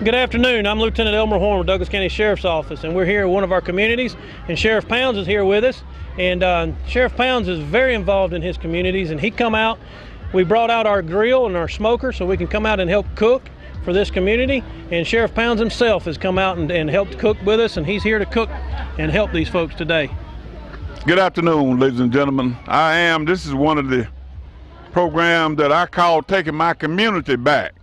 Good afternoon. I'm Lieutenant Elmer Horn with Douglas County Sheriff's Office, and we're here at one of our communities, and Sheriff Pounds is here with us. And Sheriff Pounds is very involved in his communities, and he come out. We brought out our grill and our smoker so we can come out and help cook for this community. And Sheriff Pounds himself has come out and helped cook with us, and he's here to cook and help these folks today. Good afternoon, ladies and gentlemen. This is one of the programs that I call Taking My Community Back.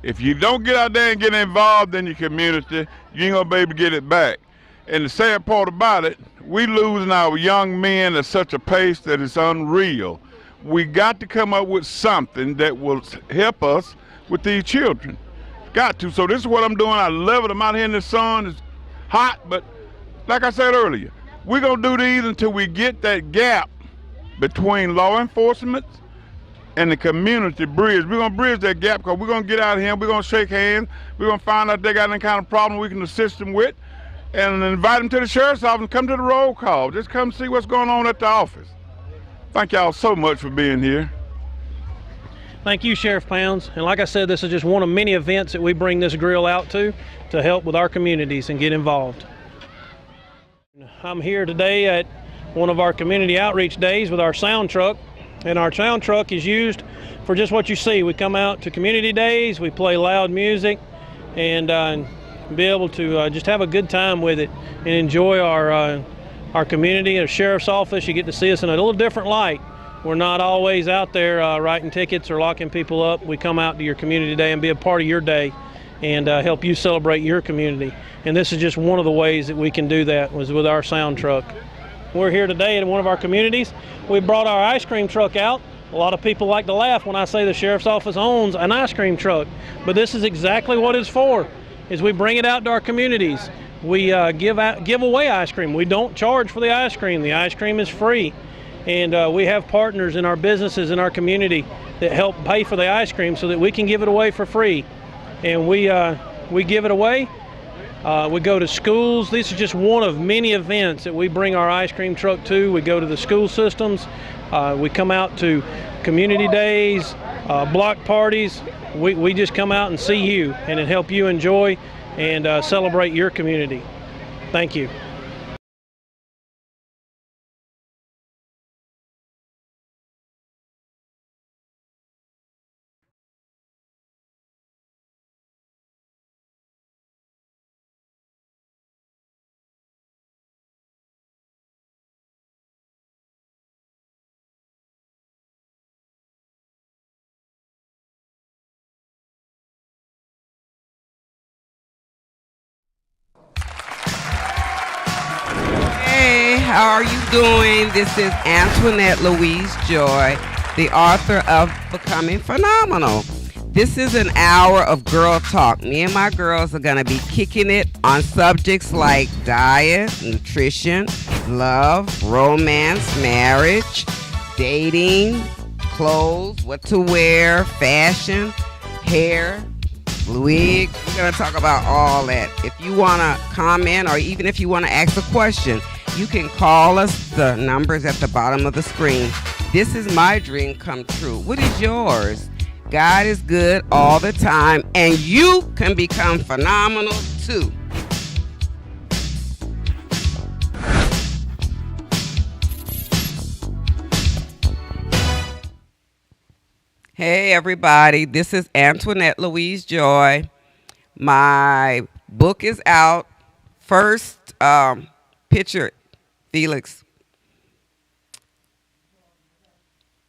If you don't get out there and get involved in your community, you ain't gonna be able to get it back. And the sad part about it, we losing our young men at such a pace that it's unreal. We got to come up with something that will help us with these children. Got to. So this is what I'm doing. I love it. I'm out here in the sun. It's hot, but like I said earlier, we're gonna do these until we get that gap between law enforcement and the community bridge. We're gonna bridge that gap because we're gonna get out here, we're gonna shake hands, we're gonna find out if they got any kind of problem we can assist them with, and invite them to the sheriff's office and come to the roll call. Just come see what's going on at the office. Thank y'all so much for being here. Thank you, Sheriff Pounds. And like I said, this is just one of many events that we bring this grill out to help with our communities and get involved. I'm here today at one of our community outreach days with our sound truck. And our sound truck is used for just what you see. We come out to community days, we play loud music, and be able to just have a good time with it and enjoy our community. At a sheriff's office, you get to see us in a little different light. We're not always out there writing tickets or locking people up. We come out to your community day and be a part of your day and help you celebrate your community. And this is just one of the ways that we can do that, was with our sound truck. We're here today in one of our communities. We brought our ice cream truck out. A lot of people like to laugh when I say the sheriff's office owns an ice cream truck, but this is exactly what it's for, is we bring it out to our communities. We give away ice cream. We don't charge for the ice cream. The ice cream is free. And we have partners in our businesses in our community that help pay for the ice cream so that we can give it away for free. And we give it away. We go to schools. This is just one of many events that we bring our ice cream truck to. We go to the school systems. We come out to community days, block parties. We just come out and see you and help you enjoy and celebrate your community. Thank you. How are you doing? This is Antoinette Louise Joy, the author of Becoming Phenomenal. This is an hour of girl talk. Me and my girls are going to be kicking it on subjects like diet, nutrition, love, romance, marriage, dating, clothes, what to wear, fashion, hair, wig. We're going to talk about all that. If you want to comment or even if you want to ask a question, you can call us. The numbers at the bottom of the screen. This is my dream come true. What is yours? God is good all the time, and you can become phenomenal too. Hey everybody, this is Antoinette Louise Joy. My book is out. First picture, Felix.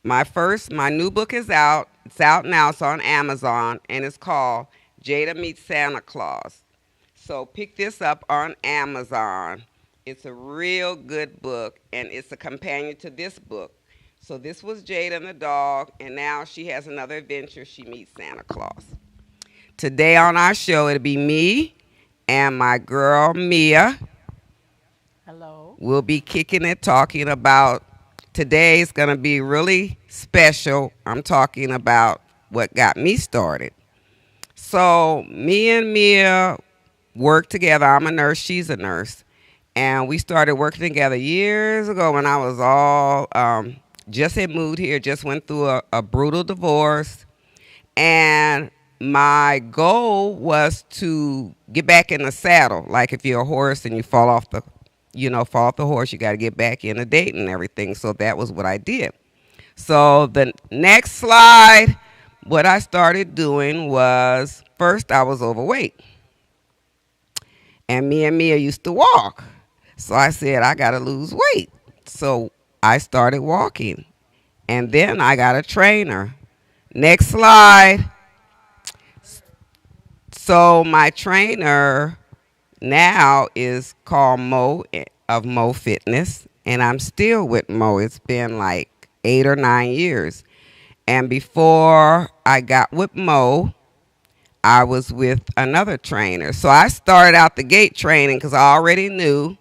My new book is out. It's out now. It's on Amazon, and it's called Jada Meets Santa Claus. So pick this up on Amazon. It's a real good book, and it's a companion to this book. So this was Jada and the dog, and now she has another adventure. She meets Santa Claus. Today on our show, it'll be me and my girl, Mia. Hello. We'll be kicking it, talking about, today's going to be really special. I'm talking about what got me started. So me and Mia worked together. I'm a nurse. She's a nurse. And we started working together years ago when I was all, just had moved here, just went through a brutal divorce. And my goal was to get back in the saddle. Like if you're a horse and you fall off the, fall off the horse, you got to get back in a date and everything. So that was what I did. So the next slide, what I started doing was, first I was overweight. And me and Mia used to walk. So I said, I got to lose weight. So I started walking. And then I got a trainer. Next slide. So my trainer now is called Mo of Mo Fitness. And I'm still with Mo. It's been like 8 or 9 years. And before I got with Mo, I was with another trainer. So I started out the gate training because I already knew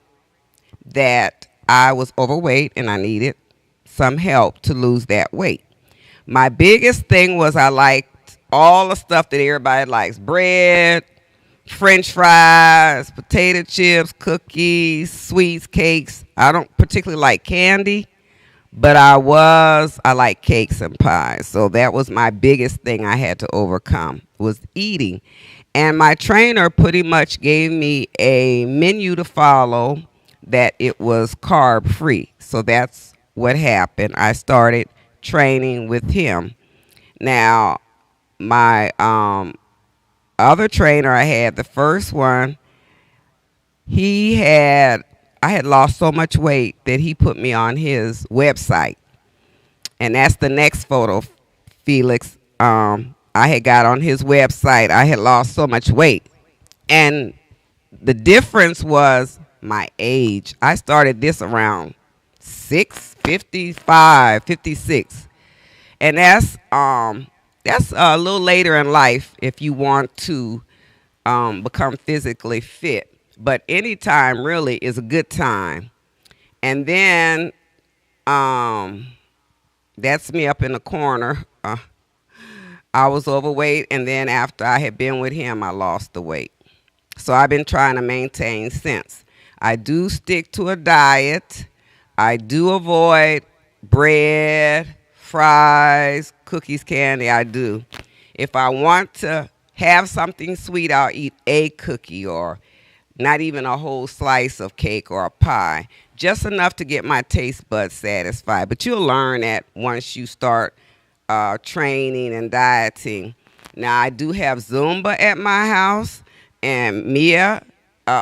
that I was overweight and I needed some help to lose that weight. My biggest thing was I liked all the stuff that everybody likes. Bread, French fries, potato chips, cookies, sweets, cakes. I don't particularly like candy, but I like cakes and pies. So that was my biggest thing I had to overcome, was eating. And my trainer pretty much gave me a menu to follow that it was carb free. So that's what happened. I started training with him. Now, my other trainer I had, the first one, I had lost so much weight that he put me on his website. And that's the next photo, Felix. I had got on his website. I had lost so much weight. And the difference was my age. I started this around 55, 56. And that's a little later in life if you want to become physically fit. But any time really is a good time. And then that's me up in the corner. I was overweight, and then after I had been with him, I lost the weight. So I've been trying to maintain since. I do stick to a diet. I do avoid bread, fries, cookies, candy. I do. If I want to have something sweet, I'll eat a cookie or not even a whole slice of cake or a pie, just enough to get my taste buds satisfied. But you'll learn that once you start training and dieting. Now, I do have Zumba at my house, and Mia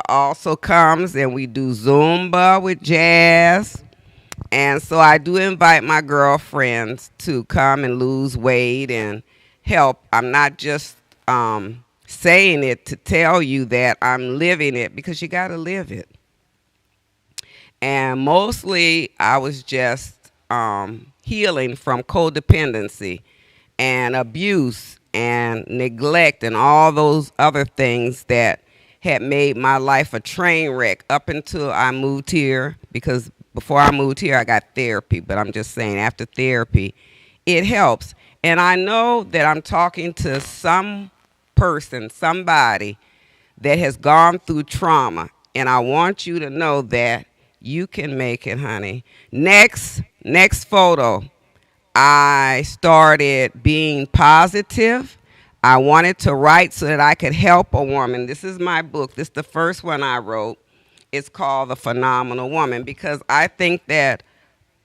also comes, and we do Zumba with Jazz. And so I do invite my girlfriends to come and lose weight and help. I'm not just saying it to tell you that I'm living it, because you got to live it. And mostly I was just healing from codependency and abuse and neglect and all those other things that had made my life a train wreck up until I moved here. Because before I moved here, I got therapy. But I'm just saying, after therapy, it helps. And I know that I'm talking to some person, somebody that has gone through trauma. And I want you to know that you can make it, honey. Next photo. I started being positive. I wanted to write so that I could help a woman. This is my book. This is the first one I wrote. It's called The Phenomenal Woman, because I think that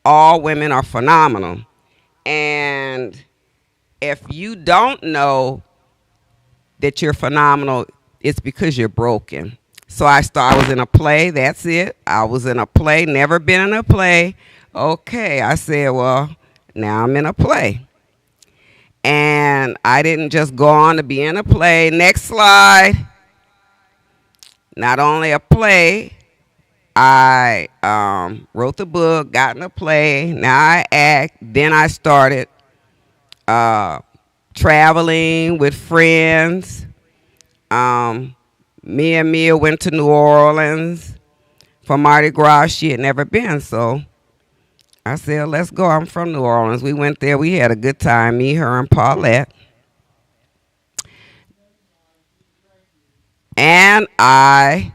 all women are phenomenal. And if you don't know that you're phenomenal, it's because you're broken. So I was in a play. That's it. I was in a play. Never been in a play. Okay. I said, well, now I'm in a play. And I didn't just go on to be in a play. Next slide. Not only a play, I wrote the book, got in a play. Now I act. Then I started traveling with friends. Me and Mia went to New Orleans for Mardi Gras. She had never been, so I said, let's go. I'm from New Orleans. We went there. We had a good time, me, her, and Paulette. And I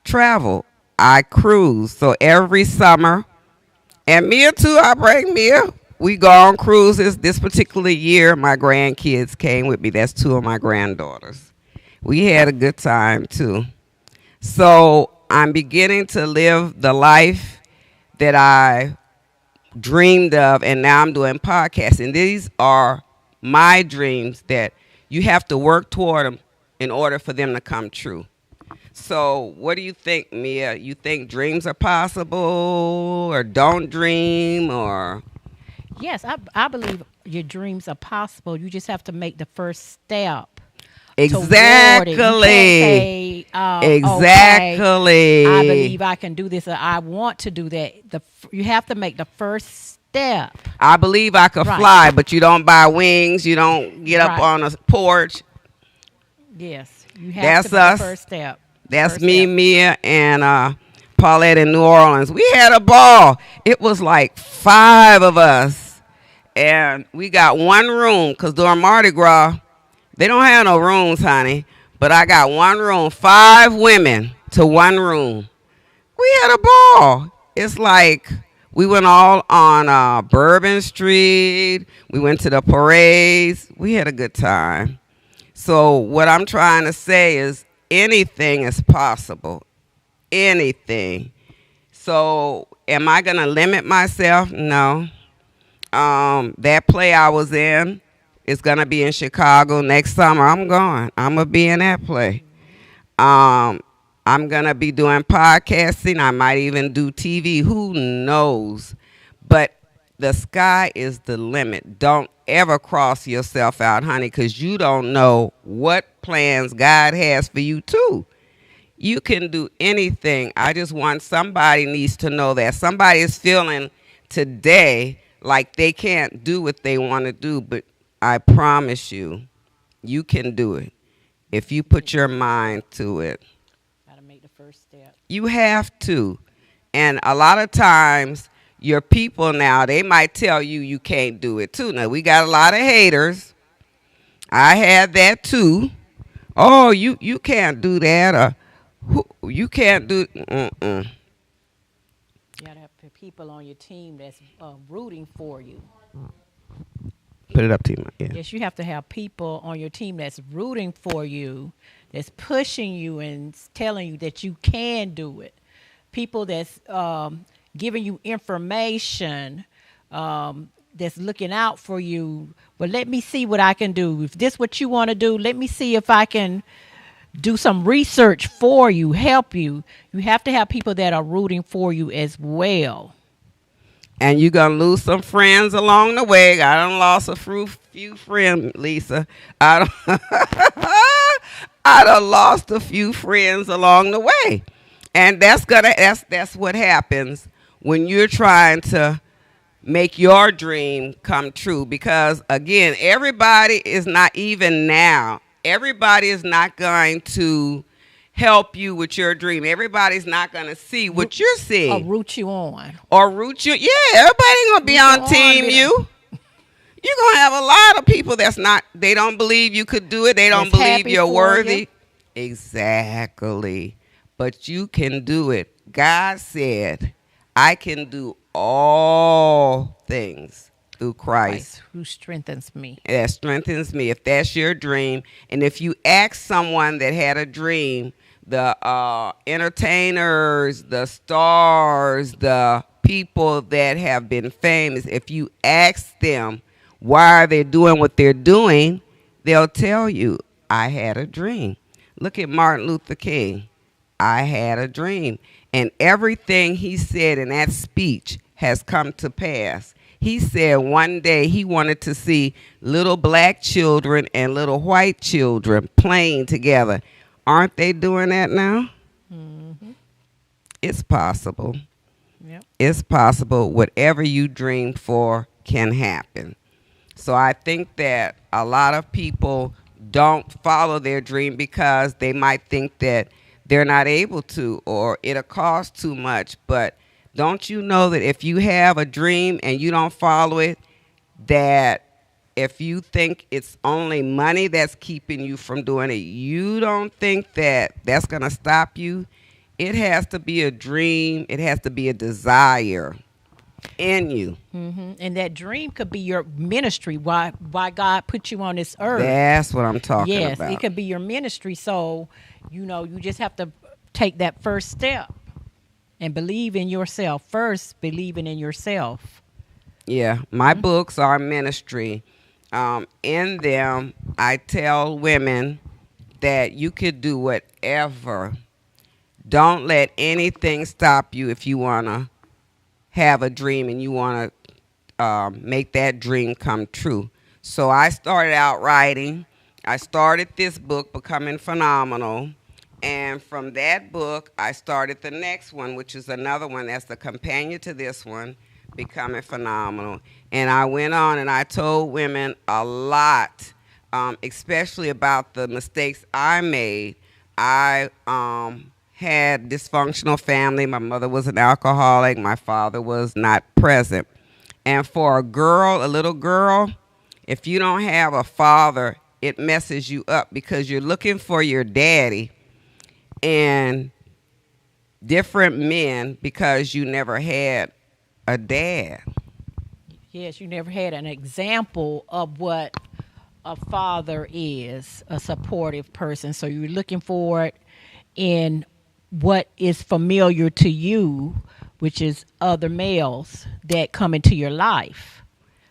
travel. I cruise. So every summer, and Mia too, I bring Mia. we go on cruises. This particular year, my grandkids came with me. That's two of my granddaughters. We had a good time too. So I'm beginning to live the life that I dreamed of, and now I'm doing podcasts. And these are my dreams that you have to work toward them in order for them to come true. So what do you think, Mia? You think dreams are possible, or don't dream, or? Yes, I believe your dreams are possible. You just have to make the first step Exactly. toward it. You can't say, Exactly. okay, I believe I can do this, or I want to do that. You have to make the first step. I believe I could Right. fly, but you don't buy wings. You don't get up Right. on a porch. Yes, you have That's to make us. the first step. That's First me, step. Mia, and Paulette in New Orleans. We had a ball. It was like 5 of us, and we got one room because during Mardi Gras, they don't have no rooms, honey. But I got one room, 5 women to one room. We had a ball. It's like we went all on Bourbon Street. We went to the parades. We had a good time. So what I'm trying to say is anything is possible. Anything. So am I going to limit myself? No. That play I was in is going to be in Chicago next summer. I'm going. I'm going to be in that play. I'm going to be doing podcasting. I might even do TV. Who knows? But the sky is the limit. Don't ever cross yourself out, honey, because you don't know what plans God has for you, too. You can do anything. I just want somebody needs to know that. Somebody is feeling today like they can't do what they want to do, but I promise you, you can do it if you put your mind to it. Gotta make the first step. You have to. And a lot of times, your people now, they might tell you you can't do it too. Now, we got a lot of haters. I had that too. Oh, you can't do that, or you can't do. You gotta have people on your team that's rooting for you. Put it up to you. Yeah. Yes, you have to have people on your team that's rooting for you, that's pushing you and telling you that you can do it. People that's giving you information, that's looking out for you. But let me see what I can do. If this what you want to do, let me see if I can do some research for you, help you. You have to have people that are rooting for you as well. And you're going to lose some friends along the way. I done lost a few friends, Lisa. I done lost a few friends along the way. And that's what happens when you're trying to make your dream come true. Because, again, everybody is not, even now, everybody is not going to help you with your dream. Everybody's not going to see what you're seeing. Or root you on. Or root you. Yeah, everybody ain't going to be on team you. You're going to have a lot of people they don't believe you could do it. They don't believe you're worthy. Exactly. But you can do it. God said, I can do all things through Christ. Who strengthens me. That strengthens me. If that's your dream. And if you ask someone that had a dream, the entertainers, the stars, the people that have been famous, if you ask them why are they doing what they're doing, they'll tell you, I had a dream. Look at Martin Luther King. I had a dream. And everything he said in that speech has come to pass. He said one day he wanted to see little black children and little white children playing together. Aren't they doing that now? Mm-hmm. It's possible. Yep. It's possible. Whatever you dreamed for can happen. So I think that a lot of people don't follow their dream because they might think that they're not able to, or it'll cost too much. But don't you know that if you have a dream and you don't follow it, that if you think it's only money that's keeping you from doing it, you don't think that that's going to stop you? It has to be a dream. It has to be a desire. in you. And that dream could be your ministry. Why God put you on this earth. That's what I'm talking Yes, about. it could be your ministry. So, you just have to take that first step and believe in yourself. First, believing in yourself. Yeah, my books are ministry. In them, I tell women that you could do whatever. Don't let anything stop you if you want to have a dream and you want to make that dream come true. So I started out writing. I started this book, Becoming Phenomenal. And from that book, I started the next one, which is another one that's the companion to this one, Becoming Phenomenal. And I went on and I told women a lot, especially about the mistakes I made. I had dysfunctional family. My mother was an alcoholic. My father was not present. And for a little girl, if you don't have a father, it messes you up because you're looking for your daddy and different men because you never had a dad. Yes, you never had an example of what a father is, a supportive person. So you're looking for it in what is familiar to you, which is other males that come into your life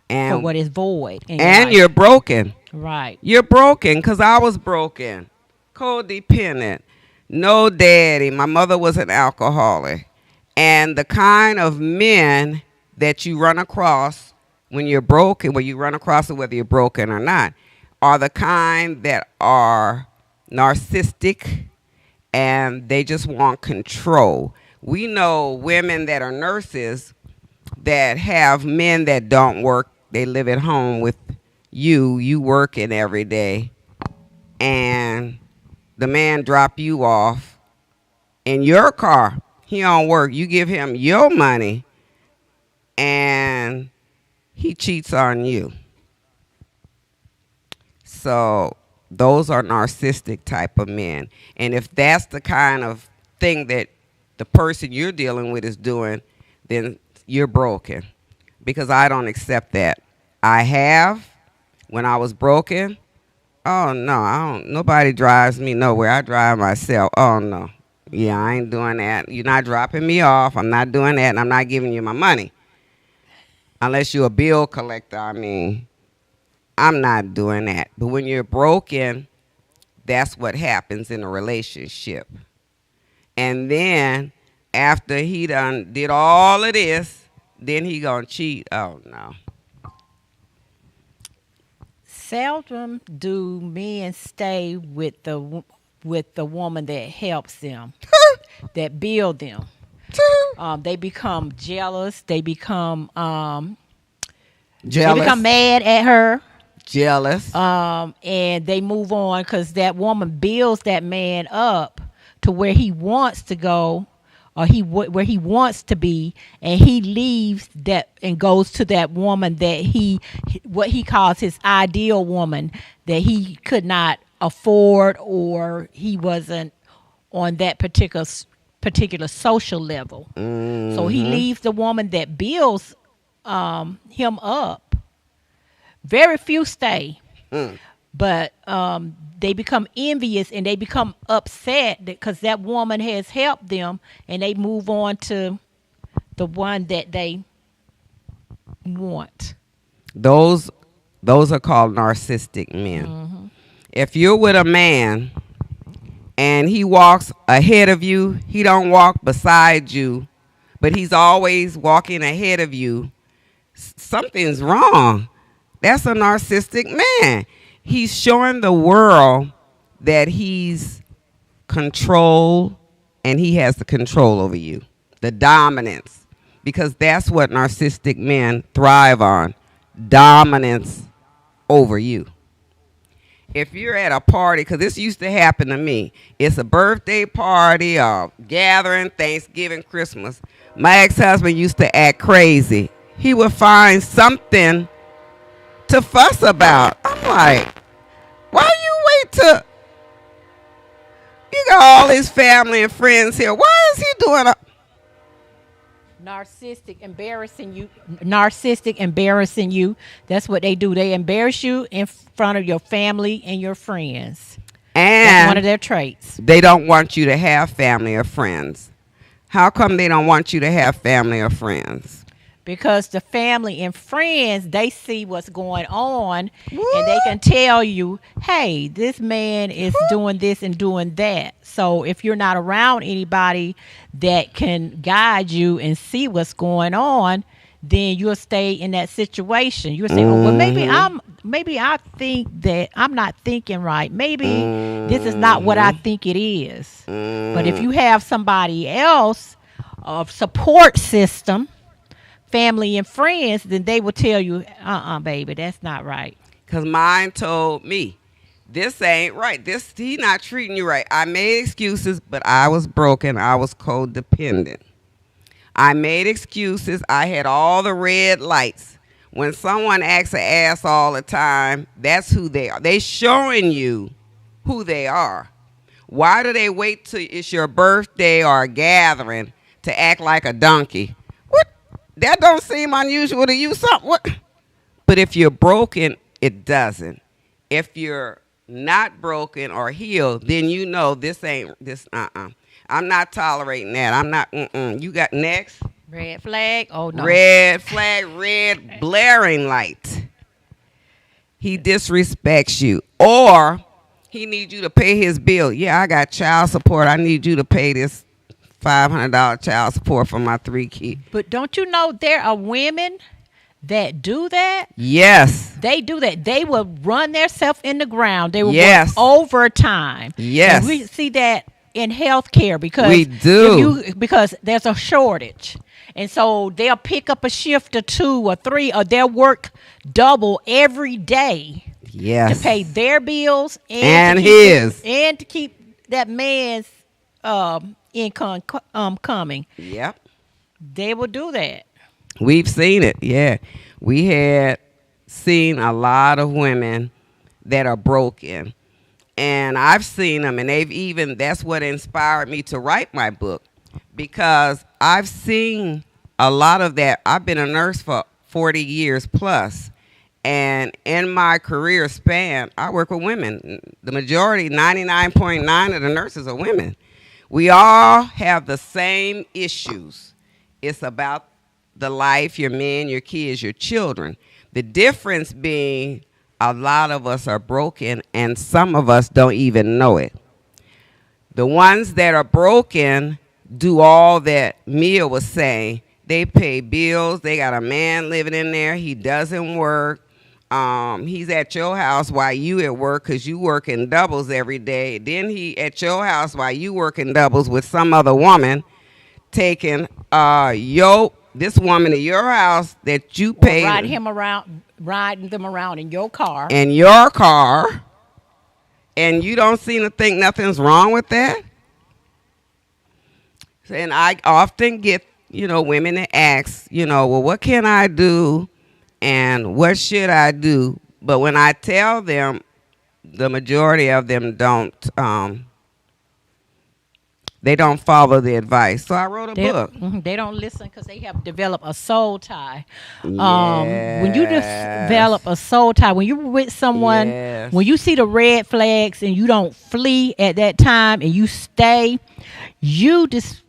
for And what is void in your and life. you're broken. Right. You're broken because I was broken, codependent, no daddy. My mother was an alcoholic. And the kind of men that you run across when you're broken, when you run across it, whether you're broken or not, are the kind that are narcissistic and they just want control. We know women that are nurses that have men that don't work. They live at home with you working every day, and the man drop you off in your car. He don't work. You give him your money, and he cheats on you. So those are narcissistic type of men. And if that's the kind of thing that the person you're dealing with is doing, then you're broken. Because I don't accept that. I have, when I was broken, oh no, nobody drives me nowhere. I drive myself. Oh no. Yeah, I ain't doing that. You're not dropping me off. I'm not doing that, and I'm not giving you my money. Unless you're a bill collector, I'm not doing that. But when you're broken, that's what happens in a relationship. And then after he done did all of this, then he gonna cheat. Oh no. Seldom do men stay with the woman that helps them, that build them. They become jealous. They become Jealous. They become mad at her. Jealous. And they move on because that woman builds that man up to where he wants to go, or where he wants to be, and he leaves that and goes to that woman that what he calls his ideal woman, that he could not afford, or he wasn't on that particular social level. So he leaves the woman that builds him up. Very few stay, but they become envious and they become upset because that woman has helped them, and they move on to the one that they want. Those are called narcissistic men. If you're with a man and he walks ahead of you, he don't walk beside you, but he's always walking ahead of you, something's wrong. That's a narcissistic man. He's showing the world that he's control, and he has the control over you, the dominance, because that's what narcissistic men thrive on, dominance over you. If you're at a party, because this used to happen to me, it's a birthday party, a gathering, Thanksgiving, Christmas. My ex-husband used to act crazy. He would find something to fuss about. I'm like, why you wait till you got all his family and friends here? Why is he doing Narcissistic embarrassing you. That's what they do. They embarrass you in front of your family and your friends. That's one of And their traits. they don't want you to have family or friends. How come they don't want you to have family or friends? Because the family and friends, they see what's going on and they can tell you, hey, this man is doing this and doing that. So if you're not around anybody that can guide you and see what's going on, then you'll stay in that situation. You'll say, oh, well, maybe I think that I'm not thinking right. Maybe this is not what I think it is. But if you have somebody else, a support system, family and friends, then they will tell you, baby, that's not right. Because mine told me, this ain't right. He not treating you right. I made excuses, but I was broken. I was codependent. I made excuses. I had all the red lights. When someone acts an ass all the time, that's who they are. They showing you who they are. Why do they wait till it's your birthday or a gathering to act like a donkey? That don't seem unusual to you. What? But if you're broken, it doesn't. If you're not broken or healed, then you know this ain't this. I'm not tolerating that. I'm not. You got next. Red flag. Oh no. Red flag. Red blaring light. He disrespects you, or he needs you to pay his bill. Yeah, I got child support. I need you to pay this $500 child support for my 3 kids. But don't you know there are women that do that? Yes. They do that. They will run themselves in the ground. They will Yes. work overtime. Yes. And we see that in healthcare because We do. because there's a shortage. And so they'll pick up a shift or 2 or 3 or they'll work double every day Yes. to pay their bills And to his. and to keep that man's income coming. Yep. They will do that. We've seen it. Yeah. We had seen a lot of women that are broken. And I've seen them, and that's what inspired me to write my book, because I've seen a lot of that. I've been a nurse for 40 years plus, and in my career span, I work with women. The majority, 99.9 of the nurses are women. We all have the same issues. It's about the life, your men, your kids, your children. The difference being a lot of us are broken and some of us don't even know it. The ones that are broken do all that Mia was saying. They pay bills. They got a man living in there. He doesn't work. He's at your house while you at work because you work in doubles every day. Then he at your house while you work in doubles with some other woman, taking this woman to your house that you pay. Riding them around in your car. In your car. And you don't seem to think nothing's wrong with that. And I often get, women that ask, well, what can I do? And what should I do? But when I tell them, the majority of them don't follow the advice. So I wrote a book. They don't listen because they have developed a soul tie. Yes. When you develop a soul tie, when you're with someone, Yes. when you see the red flags and you don't flee at that time and you stay, you just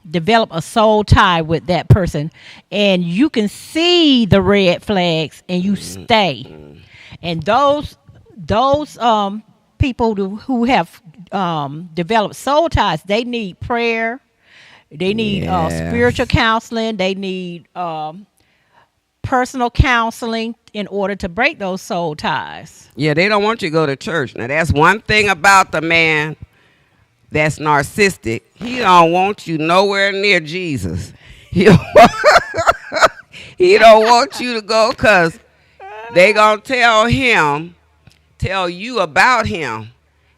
develop a soul tie with that person, and you can see the red flags and you stay. And those people who have developed soul ties, they need prayer, they need spiritual counseling, they need personal counseling in order to break those soul ties. Yeah, they don't want you to go to church. Now, that's one thing about the man that's narcissistic. He don't want you nowhere near Jesus. He don't want you to go because they going to tell you about him.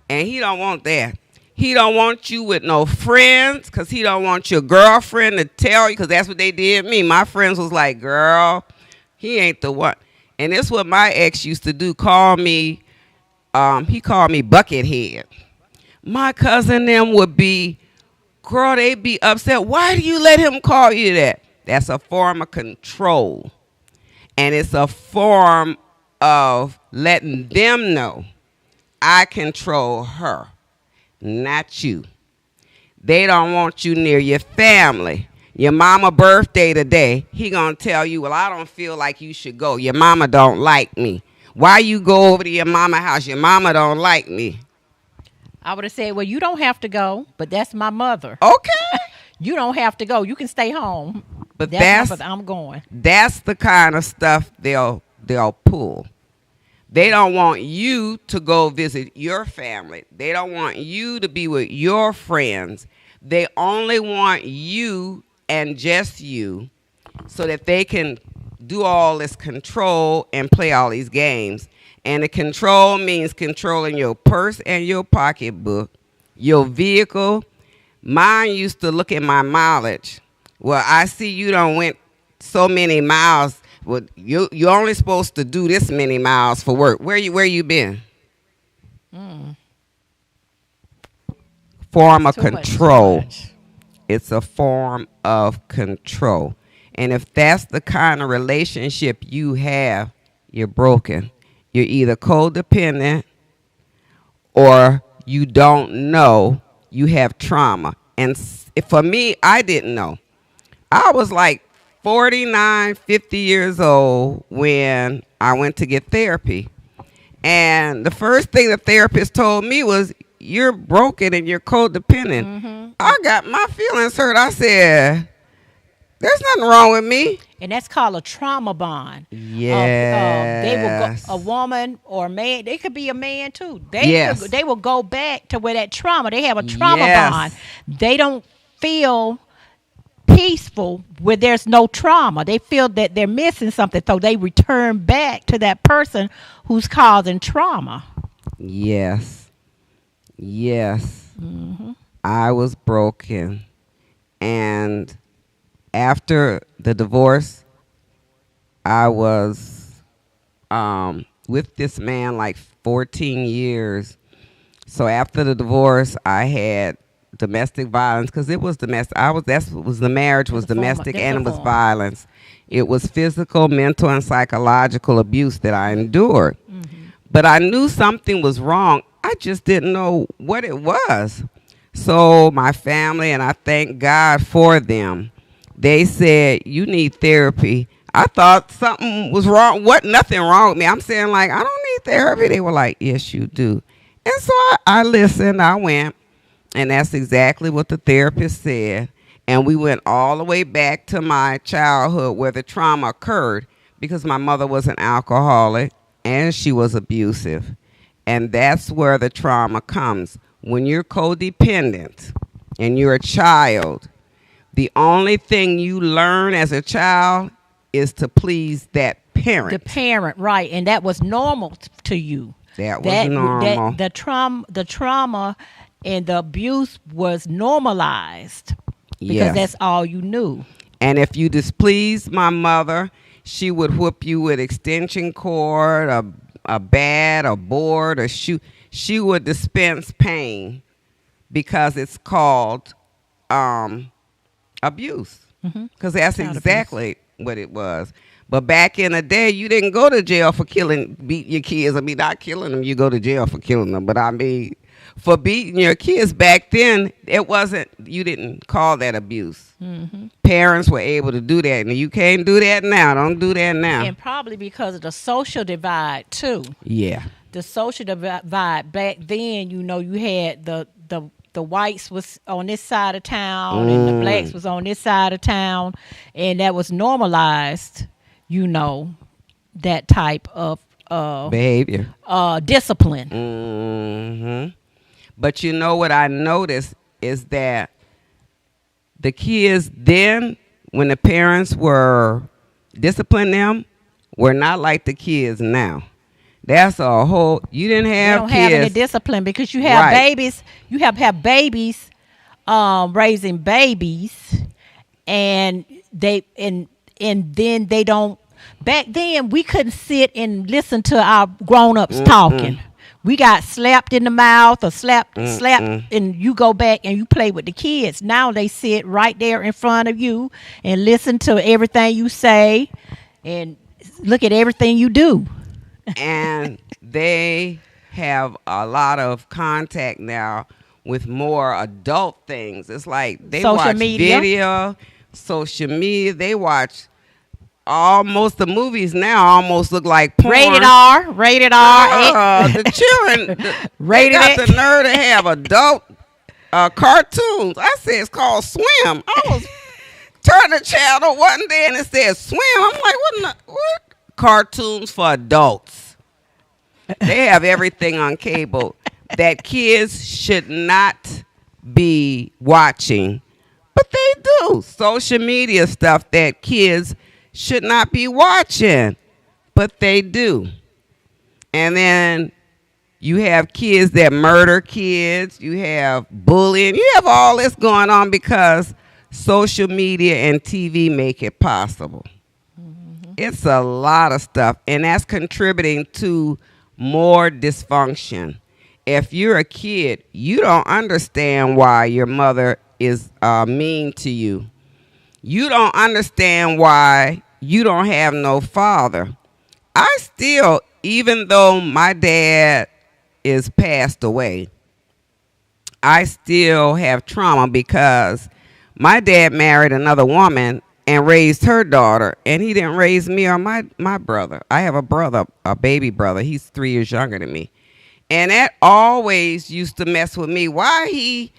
And he don't want that. He don't want you with no friends because he don't want your girlfriend to tell you, because that's what they did me. My friends was like, girl, he ain't the one. And that's what my ex used to do, he called me Buckethead. My cousin them would be girl, they be upset. Why do you let him call you that? That's a form of control. And it's a form of letting them know I control her, not you. They don't want you near your family. Your mama birthday today, he gonna tell you, well, I don't feel like you should go. Your mama don't like me. Why you go over to your mama house? Your mama don't like me. I would have said, well, you don't have to go, but that's my mother. Okay. You don't have to go. You can stay home. But that's my mother. I'm going. That's the kind of stuff they'll pull. They don't want you to go visit your family. They don't want you to be with your friends. They only want you and just you so that they can do all this control and play all these games. And the control means controlling your purse and your pocketbook, your vehicle. Mine used to look at my mileage. Well, I see you don't went so many miles. Well, you're only supposed to do this many miles for work. Where you been? Form of control. It's a form of control. And if that's the kind of relationship you have, you're broken. You're either codependent or you don't know you have trauma. And for me, I didn't know. I was like 49, 50 years old when I went to get therapy. And the first thing the therapist told me was, you're broken and you're codependent. Mm-hmm. I got my feelings hurt. I said, there's nothing wrong with me. And that's called a trauma bond. Yes. They will go, a woman or a man, they could be a man too. They will go back to where that trauma, they have a trauma bond. They don't feel peaceful where there's no trauma. They feel that they're missing something, so they return back to that person who's causing trauma. Yes. Mm-hmm. I was broken. And after the divorce, I was with this man like 14 years. So after the divorce, I had domestic violence because it was domestic. The marriage was domestic and it was violence. It was physical, mental, and psychological abuse that I endured. Mm-hmm. But I knew something was wrong. I just didn't know what it was. So my family, and I thank God for them, they said, you need therapy. I thought something was wrong. Nothing wrong with me. I'm saying, like, I don't need therapy. They were like, yes, you do. And so I listened. I went. And that's exactly what the therapist said. And we went all the way back to my childhood where the trauma occurred because my mother was an alcoholic and she was abusive. And that's where the trauma comes. When you're codependent and you're a child, the only thing you learn as a child is to please that parent. The parent, right. And that was normal to you. That was normal. The trauma and the abuse was normalized because that's all you knew. And if you displeased my mother, she would whoop you with extension cord, a bat, a board, a shoe. She would dispense pain because it's called abuse. Because that's exactly what it was. But back in the day, you didn't go to jail for beating your kids. I mean, not killing them. You go to jail for killing them. But I mean, for beating your kids back then, you didn't call that abuse. Mm-hmm. Parents were able to do that. And you can't do that now. Don't do that now. And probably because of the social divide, too. Yeah. The social divide. Back then, you had the whites was on this side of town and the blacks was on this side of town. And that was normalized, that type of behavior. Discipline. Mm-hmm. But what I noticed is that the kids then, when the parents were disciplining them, were not like the kids now. That's a whole. You didn't have kids. You don't have any discipline because you have babies. You have babies, raising babies, and then they don't. Back then, we couldn't sit and listen to our grown-ups talking. we got slapped in the mouth or slapped, and you go back and you play with the kids. Now they sit right there in front of you and listen to everything you say and look at everything you do. And they have a lot of contact now with more adult things. It's like they Social watch media. video, social media. They watch almost the movies now almost look like porn. Rated R. The children, they Rated got X. the nerve to have adult cartoons. I said it's called Swim. I was turning the channel one day and it said Swim. I'm like, what? Cartoons for adults. They have everything on cable that kids should not be watching, but they do. Social media stuff that kids should not be watching, but they do. And then you have kids that murder kids. You have bullying. You have all this going on because social media and TV make it possible. It's a lot of stuff, and that's contributing to more dysfunction. If you're a kid, you don't understand why your mother is mean to you. You don't understand why you don't have no father. I still, even though my dad is passed away, I still have trauma because my dad married another woman and raised her daughter, and he didn't raise me or my brother. I have a brother, a baby brother. He's 3 years younger than me. And that always used to mess with me. Why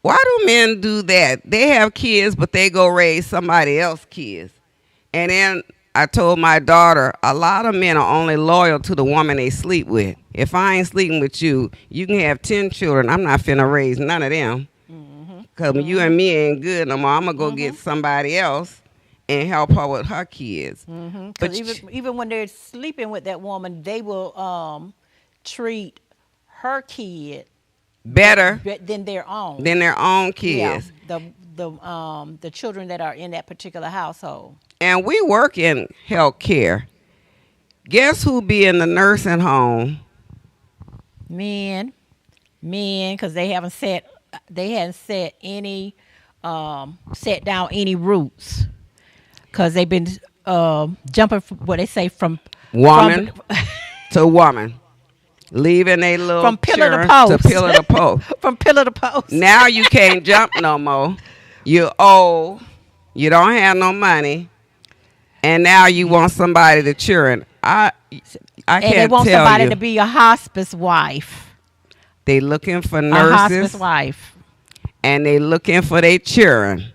do men do that? They have kids, but they go raise somebody else's kids. And then I told my daughter, a lot of men are only loyal to the woman they sleep with. If I ain't sleeping with you, you can have 10 children. I'm not finna raise none of them. Because you and me ain't good no more. I'm going to go get somebody else and help her with her kids. But even when they're sleeping with that woman, they will treat her kid better than their own. than their own kids. Yeah, the children that are in that particular household. And we work in health care. Guess who be in the nursing home? Men, because they haven't set any set down any roots, because they've been jumping from what they say from Woman to woman. Leaving a little from pillar to children post. to pillar to post. From pillar to post. Now you can't jump no more. You're old. You don't have no money. And now you want somebody to children. I can't And they want tell somebody you. to be a hospice wife. They looking for A nurses. hospice wife. And they looking for their children.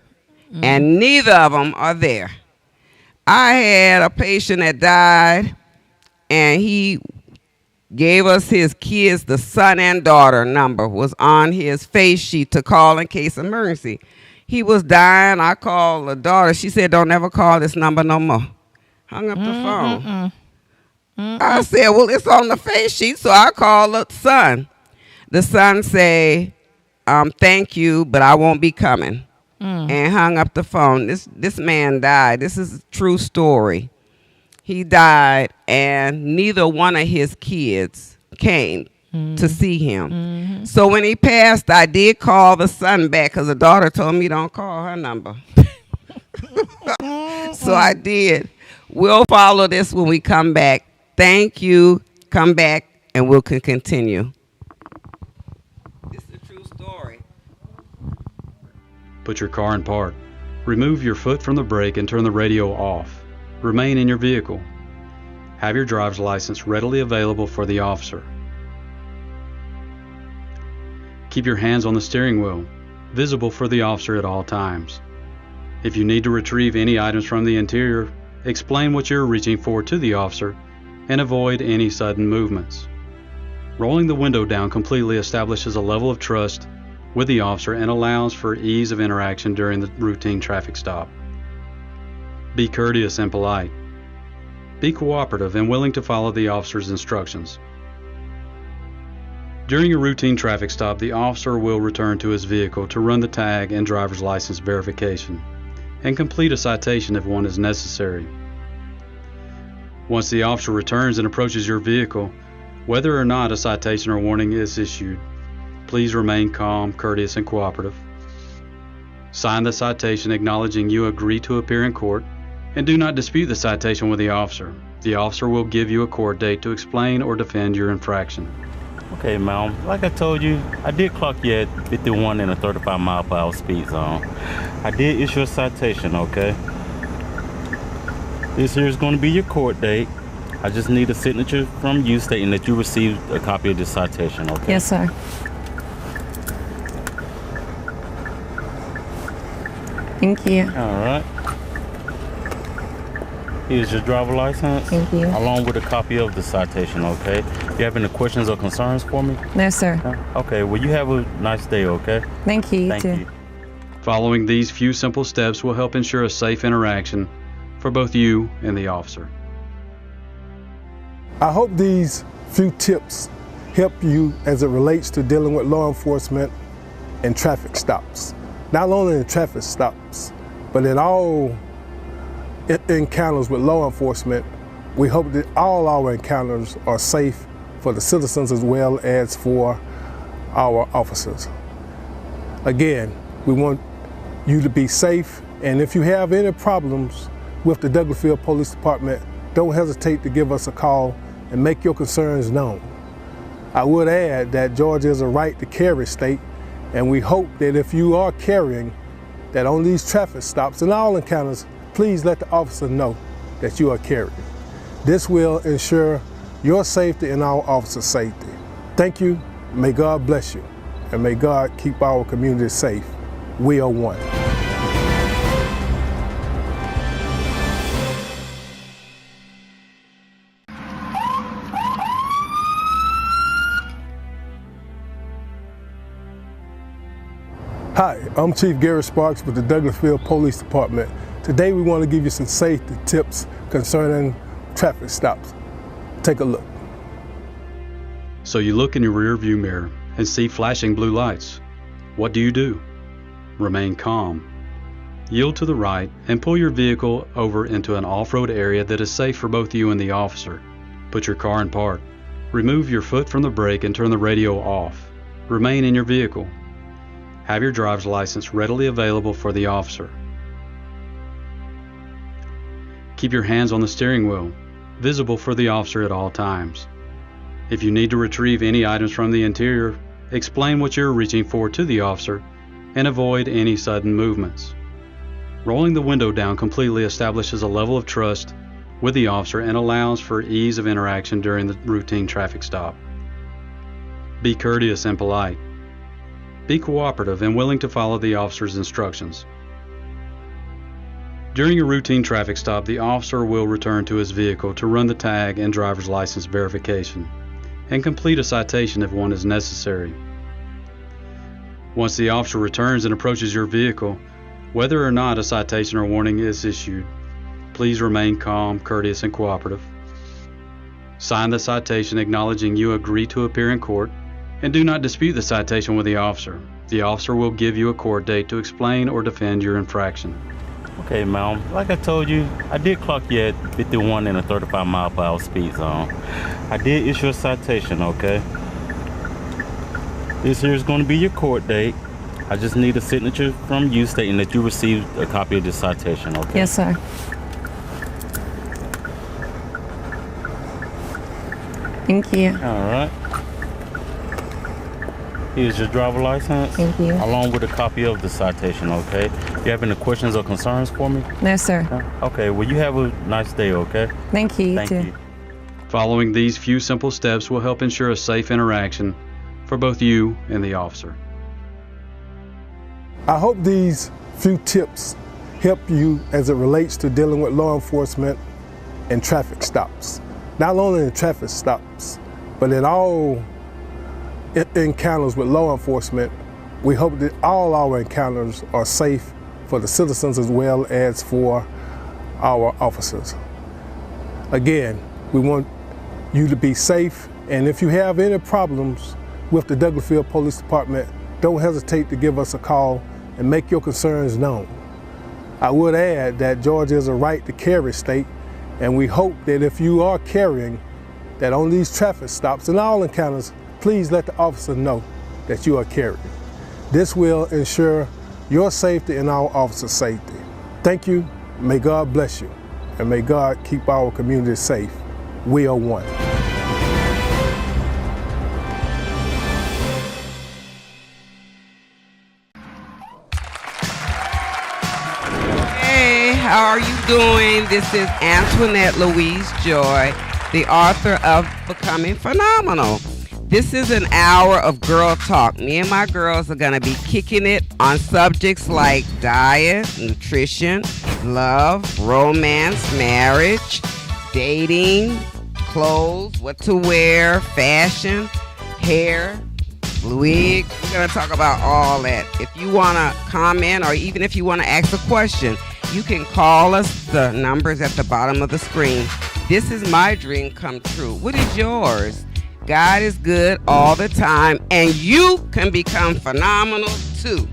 And neither of them are there. I had a patient that died, and he gave us his kids, the son and daughter number was on his face sheet to call in case of emergency. He was dying. I called the daughter. She said, don't ever call this number no more. Hung up the phone. I said, well, it's on the face sheet, so I called the son. The son say, thank you, but I won't be coming. And hung up the phone. This man died. This is a true story. He died, and neither one of his kids came to see him. So when he passed, I did call the son back because the daughter told me don't call her number. So I did. We'll follow this when we come back. Thank you. Come back, and we'll continue. This is a true story. Put your car in park. Remove your foot from the brake and turn the radio off. Remain in your vehicle. Have your driver's license readily available for the officer. Keep your hands on the steering wheel, visible for the officer at all times. If you need to retrieve any items from the interior, explain what you're reaching for to the officer and avoid any sudden movements. Rolling the window down completely establishes a level of trust with the officer and allows for ease of interaction during the routine traffic stop. Be courteous and polite. Be cooperative and willing to follow the officer's instructions. During a routine traffic stop, the officer will return to his vehicle to run the tag and driver's license verification and complete a citation if one is necessary. Once the officer returns and approaches your vehicle, Whether or not a citation or warning is issued, please remain calm, courteous, and cooperative. Sign the citation acknowledging you agree to appear in court, and do not dispute the citation with the officer. The officer will give you a court date to explain or defend your infraction. Okay, ma'am. Like I told you, I did clock you at 51 in a 35 mile per hour speed zone. I did issue a citation, okay? This here is going to be your court date. I just need a signature from you stating that you received a copy of this citation, okay? Yes, sir. Thank you. All right. Here's your driver license. Thank you. Along with a copy of the citation, okay? You have any questions or concerns for me? No, sir. Okay, well, you have a nice day, okay? Thank you. You Thank too. you. Following these few simple steps will help ensure a safe interaction for both you and the officer. I hope these few tips help you as it relates to dealing with law enforcement and traffic stops. Not only in traffic stops, but in all encounters with law enforcement. We hope that all our encounters are safe for the citizens as well as for our officers. Again, we want you to be safe, and if you have any problems with the Douglasville Police Department, don't hesitate to give us a call and make your concerns known. I would add that Georgia is a right to carry state, and we hope that if you are carrying, that on these traffic stops and all encounters, please let the officer know that you are carrying. This will ensure your safety and our officers' safety. Thank you, may God bless you, and may God keep our community safe. We are one. Hi, I'm Chief Gary Sparks with the Douglasville Police Department. Today we want to give you some safety tips concerning traffic stops. Take a look. So you look in your rearview mirror and see flashing blue lights. What do? Remain calm. Yield to the right and pull your vehicle over into an off-road area that is safe for both you and the officer. Put your car in park. Remove your foot from the brake and turn the radio off. Remain in your vehicle. Have your driver's license readily available for the officer. Keep your hands on the steering wheel, visible for the officer at all times. If you need to retrieve any items from the interior, explain what you're reaching for to the officer and avoid any sudden movements. Rolling the window down completely establishes a level of trust with the officer and allows for ease of interaction during the routine traffic stop. Be courteous and polite. Be cooperative and willing to follow the officer's instructions. During a routine traffic stop, the officer will return to his vehicle to run the tag and driver's license verification and complete a citation if one is necessary. Once the officer returns and approaches your vehicle, whether or not a citation or warning is issued, please remain calm, courteous, and cooperative. Sign the citation acknowledging you agree to appear in court, and do not dispute the citation with the officer. The officer will give you a court date to explain or defend your infraction. Okay, ma'am. Like I told you, I did clock you at 51 in a 35 mile per hour speed zone. I did issue a citation, okay? This here is going to be your court date. I just need a signature from you stating that you received a copy of this citation, okay? Yes, sir. Thank you. All right. Here's your driver license. Thank you. Along with a copy of the citation, okay? You have any questions or concerns for me? No, sir. Okay, well, you have a nice day, okay? Thank you. You Thank too. you. Following these few simple steps will help ensure a safe interaction for both you and the officer. I hope these few tips help you as it relates to dealing with law enforcement and traffic stops. Not only in traffic stops, but in all encounters with law enforcement. We hope that all our encounters are safe for the citizens as well as for our officers. Again, we want you to be safe, and if you have any problems with the Douglasville Police Department, don't hesitate to give us a call and make your concerns known. I would add that Georgia is a right to carry state, and we hope that if you are carrying, that on these traffic stops and all encounters, please let the officer know that you are carrying. This will ensure your safety and our officers' safety. Thank you, may God bless you, and may God keep our community safe. We are one. Hey, how are you doing? This is Antoinette Louise Joy, the author of Becoming Phenomenal. This is an hour of girl talk. Me and my girls are going to be kicking it on subjects like diet, nutrition, love, romance, marriage, dating, clothes, what to wear, fashion, hair, wig. We're going to talk about all that. If you want to comment or even if you want to ask a question, you can call us. The number's at the bottom of the screen. This is my dream come true. What is yours? God is good all the time, and you can become phenomenal too.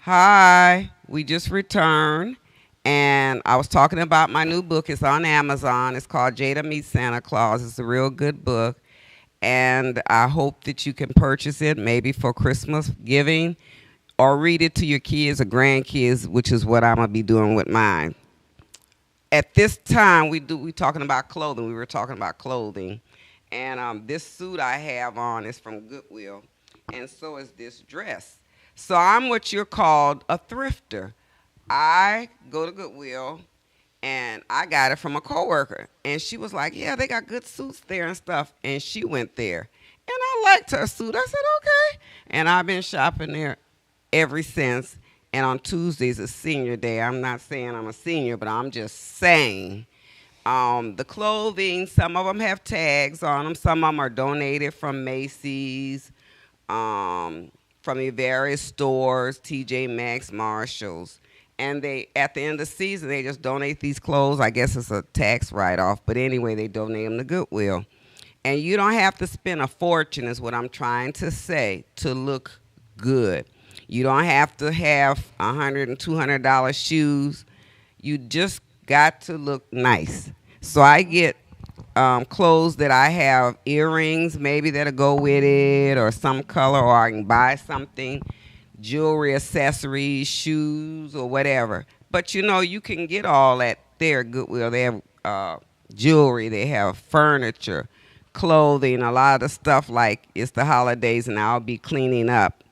Hi, we just returned, and I was talking about my new book. It's on Amazon. It's called Jada Meets Santa Claus. It's a real good book, and I hope that you can purchase it maybe for Christmas giving or read it to your kids or grandkids, which is what I'm going to be doing with mine. At this time, we talking about clothing. We were talking about clothing, and this suit I have on is from Goodwill, and so is this dress. So I'm what you're called a thrifter. I go to Goodwill, and I got it from a coworker. And she was like, yeah, they got good suits there and stuff. And she went there. And I liked her suit. I said, okay. And I've been shopping there ever since. And on Tuesdays is senior day. I'm not saying I'm a senior, but I'm just saying. The clothing, some of them have tags on them. Some of them are donated from Macy's, from the various stores, TJ Maxx, Marshalls. And they, at the end of the season, they just donate these clothes. I guess it's a tax write-off. But anyway, they donate them to Goodwill. And you don't have to spend a fortune, is what I'm trying to say, to look good. You don't have to have $100 and $200 shoes. You just got to look nice. So I get clothes that I have earrings maybe that'll go with it, or some color, or I can buy something, jewelry, accessories, shoes, or whatever. But you know, you can get all that there at Goodwill. They have jewelry, they have furniture, clothing, a lot of the stuff like it's the holidays and I'll be cleaning up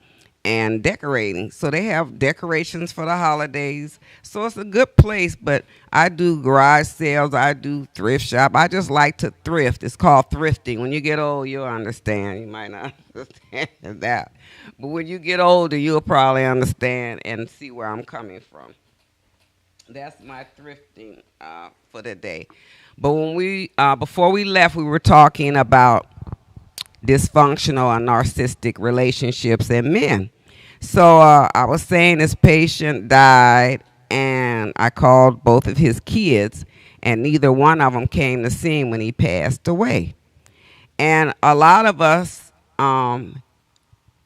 and decorating. So they have decorations for the holidays. So it's a good place, but I do garage sales. I do thrift shop. I just like to thrift. It's called thrifting. When you get old, you'll understand. You might not understand that. But when you get older, you'll probably understand and see where I'm coming from. That's my thrifting for the day. But when we, before we left, we were talking about dysfunctional and narcissistic relationships in men. So I was saying this patient died, and I called both of his kids, and neither one of them came to see him when he passed away. And a lot of us, and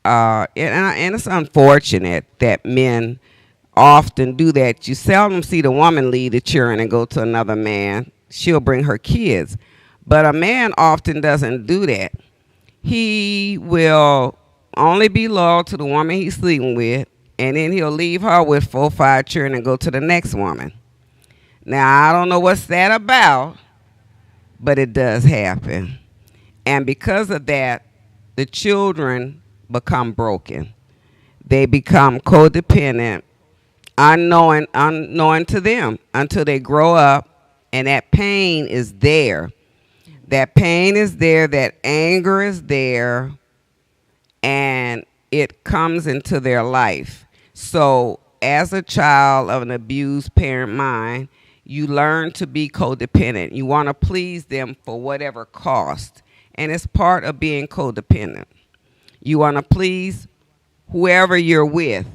it's unfortunate that men often do that. You seldom see the woman leave the children and go to another man. She'll bring her kids. But a man often doesn't do that. He will only be loyal to the woman he's sleeping with, and then he'll leave her with 4 or 5 children and go to the next woman. Now, I don't know what's that about, but it does happen. And because of that, the children become broken. They become codependent, unknowing to them, until they grow up, and that pain is there. That pain is there, that anger is there, and it comes into their life. So as a child of an abused parent mind, you learn to be codependent. You want to please them for whatever cost, and it's part of being codependent. You want to please whoever you're with,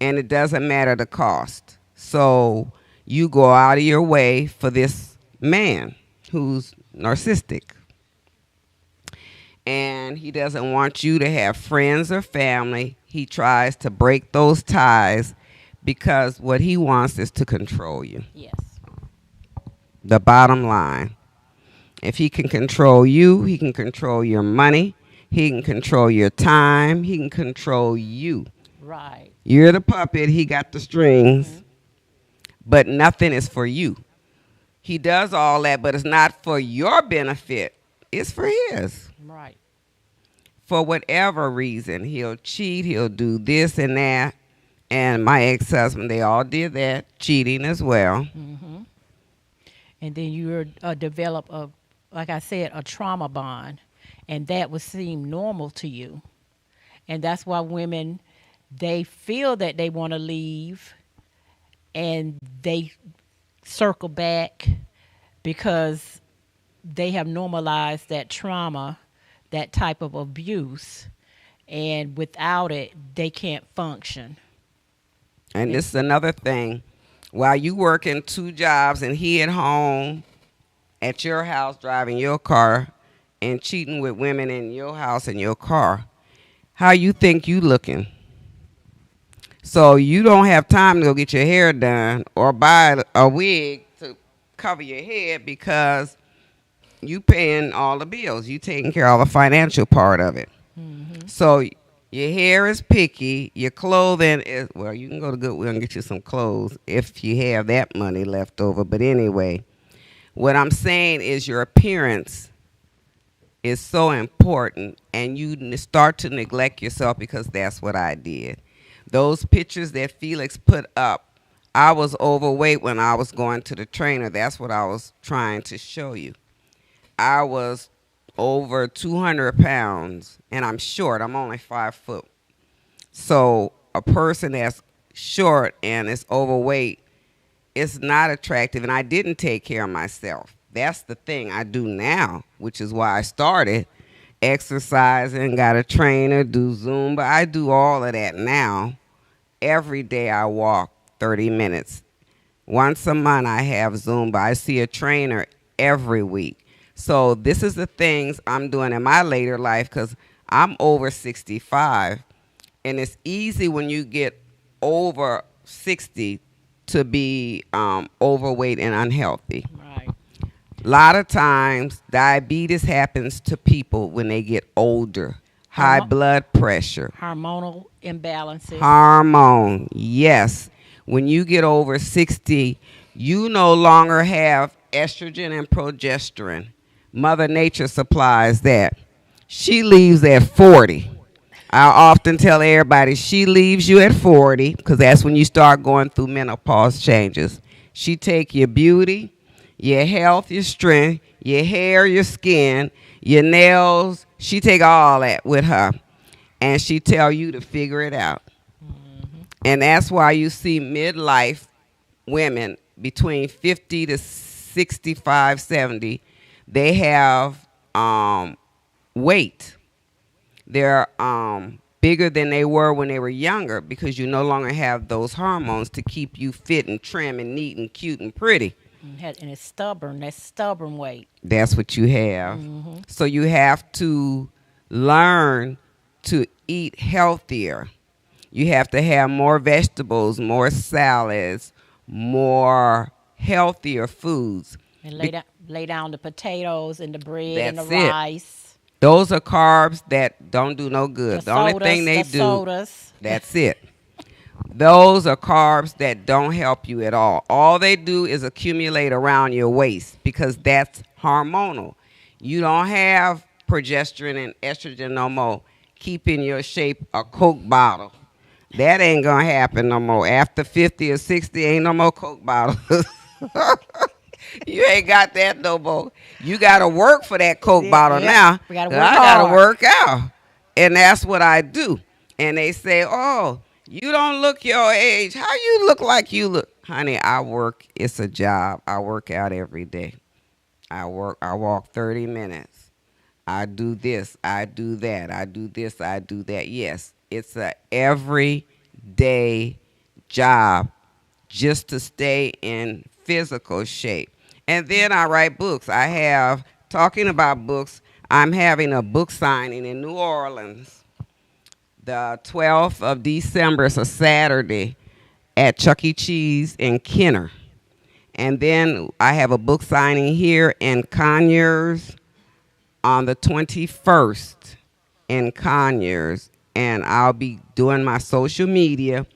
and it doesn't matter the cost. So you go out of your way for this man who's narcissistic. And he doesn't want you to have friends or family. He tries to break those ties because what he wants is to control you. Yes. The bottom line. If he can control you, he can control your money, he can control your time, he can control you. Right. You're the puppet, he got the strings, but nothing is for you. He does all that, but it's not for your benefit. It's for his. Right. For whatever reason, he'll cheat, he'll do this and that. And my ex-husband, they all did that, cheating as well. And then you develop a, like I said, a trauma bond, and that would seem normal to you. And that's why women, they feel that they want to leave, and they circle back because they have normalized that trauma, that type of abuse, and without it, they can't function. And this is another thing. While you working 2 jobs and he at home at your house driving your car and cheating with women in your house and your car, how you think you looking? So you don't have time to go get your hair done or buy a wig to cover your head because you paying all the bills. You taking care of all the financial part of it. So your hair is picky. Your clothing is, well, you can go to Goodwill and get you some clothes if you have that money left over. But anyway, what I'm saying is your appearance is so important, and you start to neglect yourself because that's what I did. Those pictures that Felix put up, I was overweight when I was going to the trainer. That's what I was trying to show you. I was over 200 pounds, and I'm short. I'm only 5 foot. So a person that's short and is overweight is not attractive, and I didn't take care of myself. That's the thing I do now, which is why I started exercising, got a trainer, do Zumba. I do all of that now. Every day I walk 30 minutes. Once a month I have Zumba. I see a trainer every week. So this is the things I'm doing in my later life because I'm over 65. And it's easy when you get over 60 to be overweight and unhealthy. Right. A lot of times diabetes happens to people when they get older. High blood pressure. Hormonal imbalances. Hormone, yes. When you get over 60, you no longer have estrogen and progesterone. Mother Nature supplies that. She leaves at 40. I often tell everybody she leaves you at 40 because that's when you start going through menopause changes. She take your beauty, your health, your strength, your hair, your skin, your nails. She take all that with her, and she tell you to figure it out. And that's why you see midlife women between 50 to 65, 70, they have weight. They're bigger than they were when they were younger because you no longer have those hormones to keep you fit and trim and neat and cute and pretty. And it's stubborn. That's stubborn weight. That's what you have. So you have to learn to eat healthier. You have to have more vegetables, more salads, more healthier foods. And lay down the potatoes and the bread and the That's it. rice. Those are carbs that don't do no good. The only sodas, thing they the do, sodas. that's it. Those are carbs that don't help you at all. All they do is accumulate around your waist because that's hormonal. You don't have progesterone and estrogen no more keeping your shape a Coke bottle. That ain't gonna happen no more. After 50 or 60, ain't no more Coke bottles. You ain't got that no more. You gotta work for that Coke bottle now. We gotta 'Cause work I gotta hard. work out. And that's what I do. And they say, oh, you don't look your age. How you look like you look? Honey, I work. It's a job. I work out every day. I walk 30 minutes. I do this. I do that. I do this. I do that. Yes, it's a everyday job just to stay in physical shape. And then I write books. Talking about books, I'm having a book signing in New Orleans The 12th of December is a Saturday at Chuck E. Cheese in Kenner. And then I have a book signing here in Conyers on the 21st in Conyers. And I'll be doing my social media.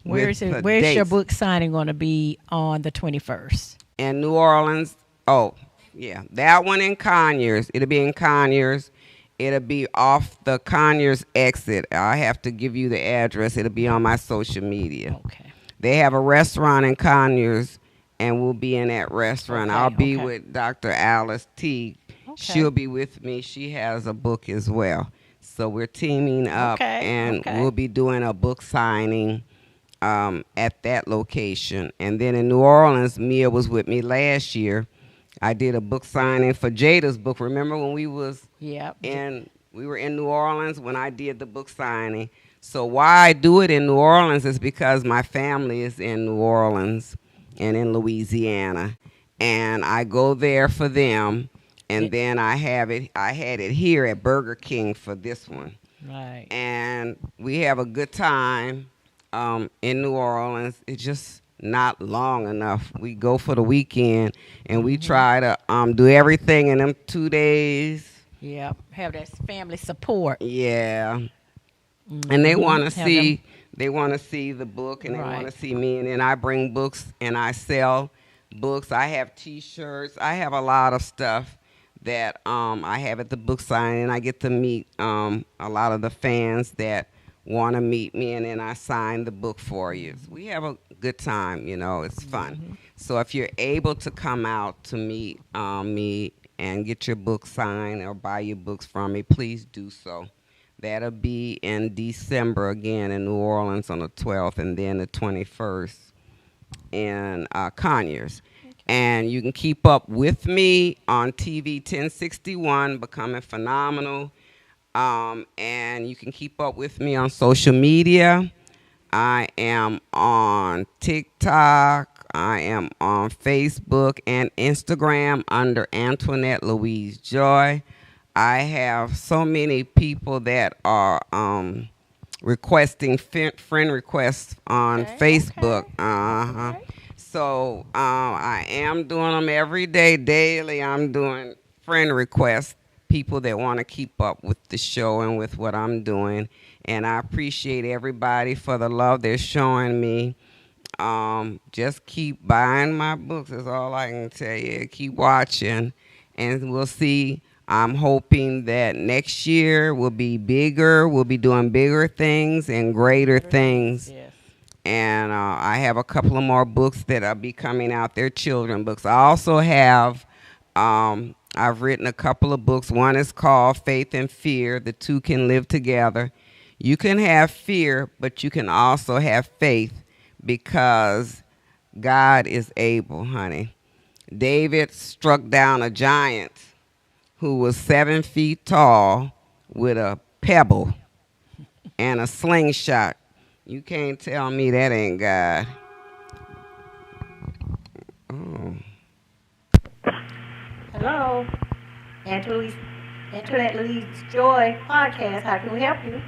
Where's your book signing going to be on the 21st? In New Orleans. Oh, yeah. That one in Conyers. It'll be in Conyers. It'll be off the Conyers exit. I have to give you the address. It'll be on my social media. Okay. They have a restaurant in Conyers, and we'll be in that restaurant. Okay, I'll be with Dr. Alice T. Okay. She'll be with me. She has a book as well. So we're teaming up, and we'll be doing a book signing at that location. And then in New Orleans, Mia was with me last year. I did a book signing for Jada's book. Remember when we were in New Orleans when I did the book signing? So why I do it in New Orleans is because my family is in New Orleans and in Louisiana, and I go there for them. And then I had it here at Burger King for this one. Right. And we have a good time in New Orleans. It's just not long enough. We go for the weekend, and we try to do everything in them 2 days. Yeah, have that family support. Yeah. And they want to see the book, and they want to see me. And then I bring books, and I sell books. I have T-shirts. I have a lot of stuff that I have at the book signing, and I get to meet a lot of the fans that want to meet me, and then I sign the book for you. So we have a good time, it's fun. So if you're able to come out to meet me and get your book signed or buy your books from me, please do so. That'll be in December again in New Orleans on the 12th, and then the 21st in Conyers. And you can keep up with me on TV 1061, Becoming Phenomenal. And you can keep up with me on social media. I am on TikTok. I am on Facebook and Instagram under Antoinette Louise Joy. I have so many people that are requesting friend requests on Facebook. So I am doing them every day, daily. I'm doing friend requests, people that want to keep up with the show and with what I'm doing. And I appreciate everybody for the love they're showing me. Just keep buying my books is all I can tell you. Keep watching, and we'll see. I'm hoping that next year will be bigger. We'll be doing bigger things and greater things. Yes. And I have a couple of more books that will be coming out. They're children books. I also have, I've written a couple of books. One is called Faith and Fear. The two can live together. You can have fear, but you can also have faith because God is able, honey. David struck down a giant who was 7 feet tall with a pebble and a slingshot. You can't tell me that ain't God. Oh. Hello. Antoinette Louise Joy podcast. How can we help you?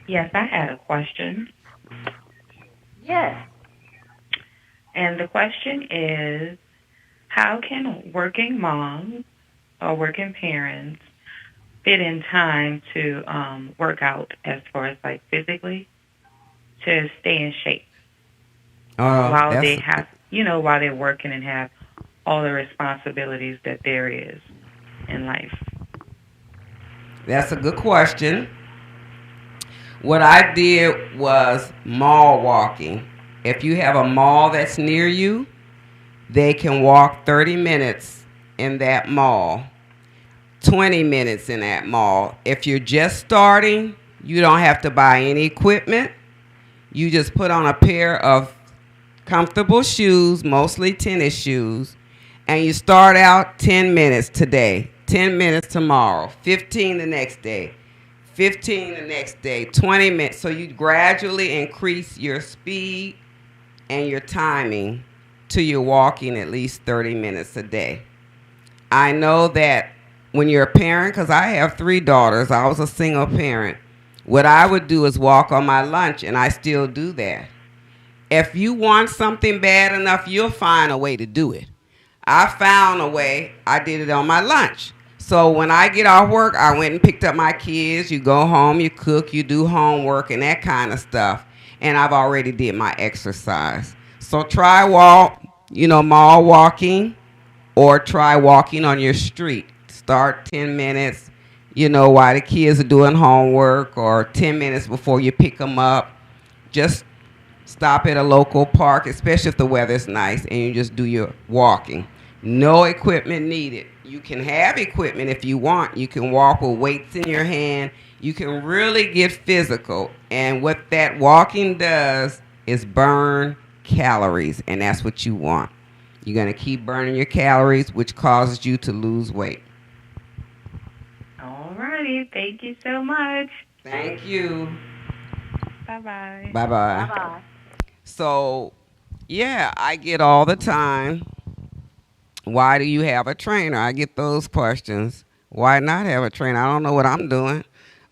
Yes, I had a question. Yes. And the question is, how can working moms or working parents fit in time to work out as far as like physically to stay in shape while they have, while they're working and have all the responsibilities that there is in life? That's a good question. What I did was mall walking. If you have a mall that's near you, they can walk 30 minutes in that mall, 20 minutes in that mall. If you're just starting, you don't have to buy any equipment. You just put on a pair of comfortable shoes, mostly tennis shoes, and you start out 10 minutes today, 10 minutes tomorrow, 15 the next day, 15 the next day, 20 minutes. So you gradually increase your speed and your timing till you're walking at least 30 minutes a day. I know that when you're a parent, because I have 3 daughters, I was a single parent. What I would do is walk on my lunch, and I still do that. If you want something bad enough, you'll find a way to do it. I found a way. I did it on my lunch. So when I get off work, I went and picked up my kids. You go home, you cook, you do homework and that kind of stuff. And I've already did my exercise. So try mall walking, or try walking on your street. Start 10 minutes, while the kids are doing homework, or 10 minutes before you pick them up. Just stop at a local park, especially if the weather's nice, and you just do your walking. No equipment needed. You can have equipment if you want. You can walk with weights in your hand. You can really get physical. And what that walking does is burn calories, and that's what you want. You're going to keep burning your calories, which causes you to lose weight. All righty. Thank you so much. Thank you. Bye-bye. Bye-bye. Bye-bye. So, yeah, I get all the time, why do you have a trainer? I get those questions. Why not have a trainer? I don't know what I'm doing.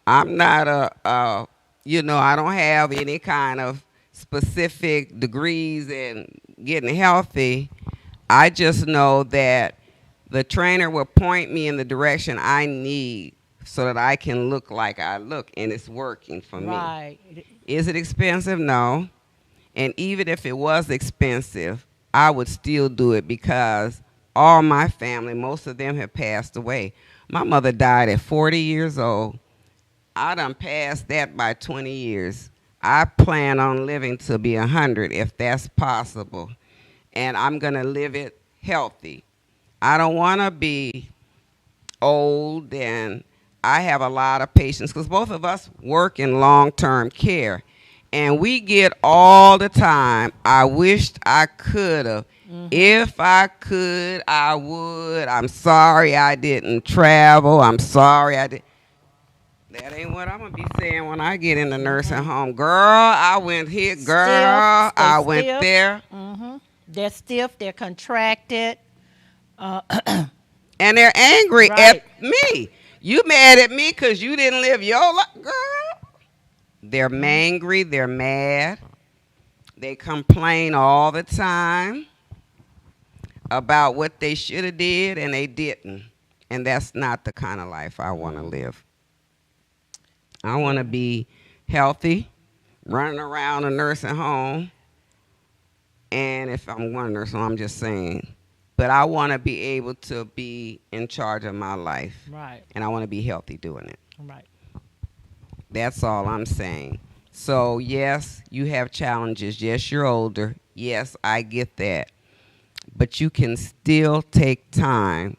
I'm not I don't have any kind of specific degrees in getting healthy. I just know that the trainer will point me in the direction I need so that I can look like I look, and it's working for me. Right. Is it expensive? No. And even if it was expensive, I would still do it because all my family, most of them have passed away. My mother died at 40 years old. I done passed that by 20 years. I plan on living to be 100 if that's possible. And I'm going to live it healthy. I don't want to be old, and I have a lot of patients because both of us work in long-term care. And we get all the time, I wished I could have. Mm-hmm. If I could, I would. I'm sorry I didn't travel. I'm sorry I did. That ain't what I'm going to be saying when I get in the nursing home. Girl, I went here. Girl, I went there. Mm-hmm. They're stiff. They're contracted. And they're angry at me. You mad at me because you didn't live your life. Girl. They're mangry, they're mad. They complain all the time about what they should have did and they didn't. And that's not the kind of life I want to live. I want to be healthy, running around a nursing home. And if I'm one nursing home, I'm just saying. But I want to be able to be in charge of my life. Right. And I want to be healthy doing it. Right. That's all I'm saying. So, yes, you have challenges. Yes, you're older. Yes, I get that. But you can still take time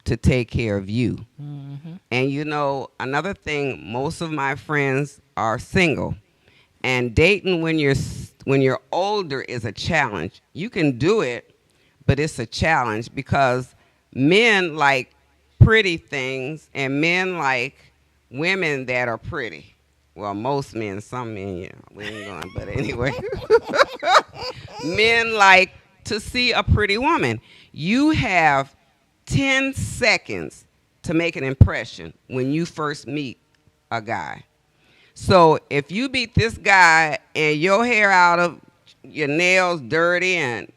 to take care of you. Mm-hmm. And, another thing, most of my friends are single. And dating when you're older is a challenge. You can do it, but it's a challenge because men like pretty things and men like women that are pretty. Well, most men, some men, we ain't going, but anyway. Men like to see a pretty woman. You have 10 seconds to make an impression when you first meet a guy. So if you meet this guy and your hair out of your nails dirty and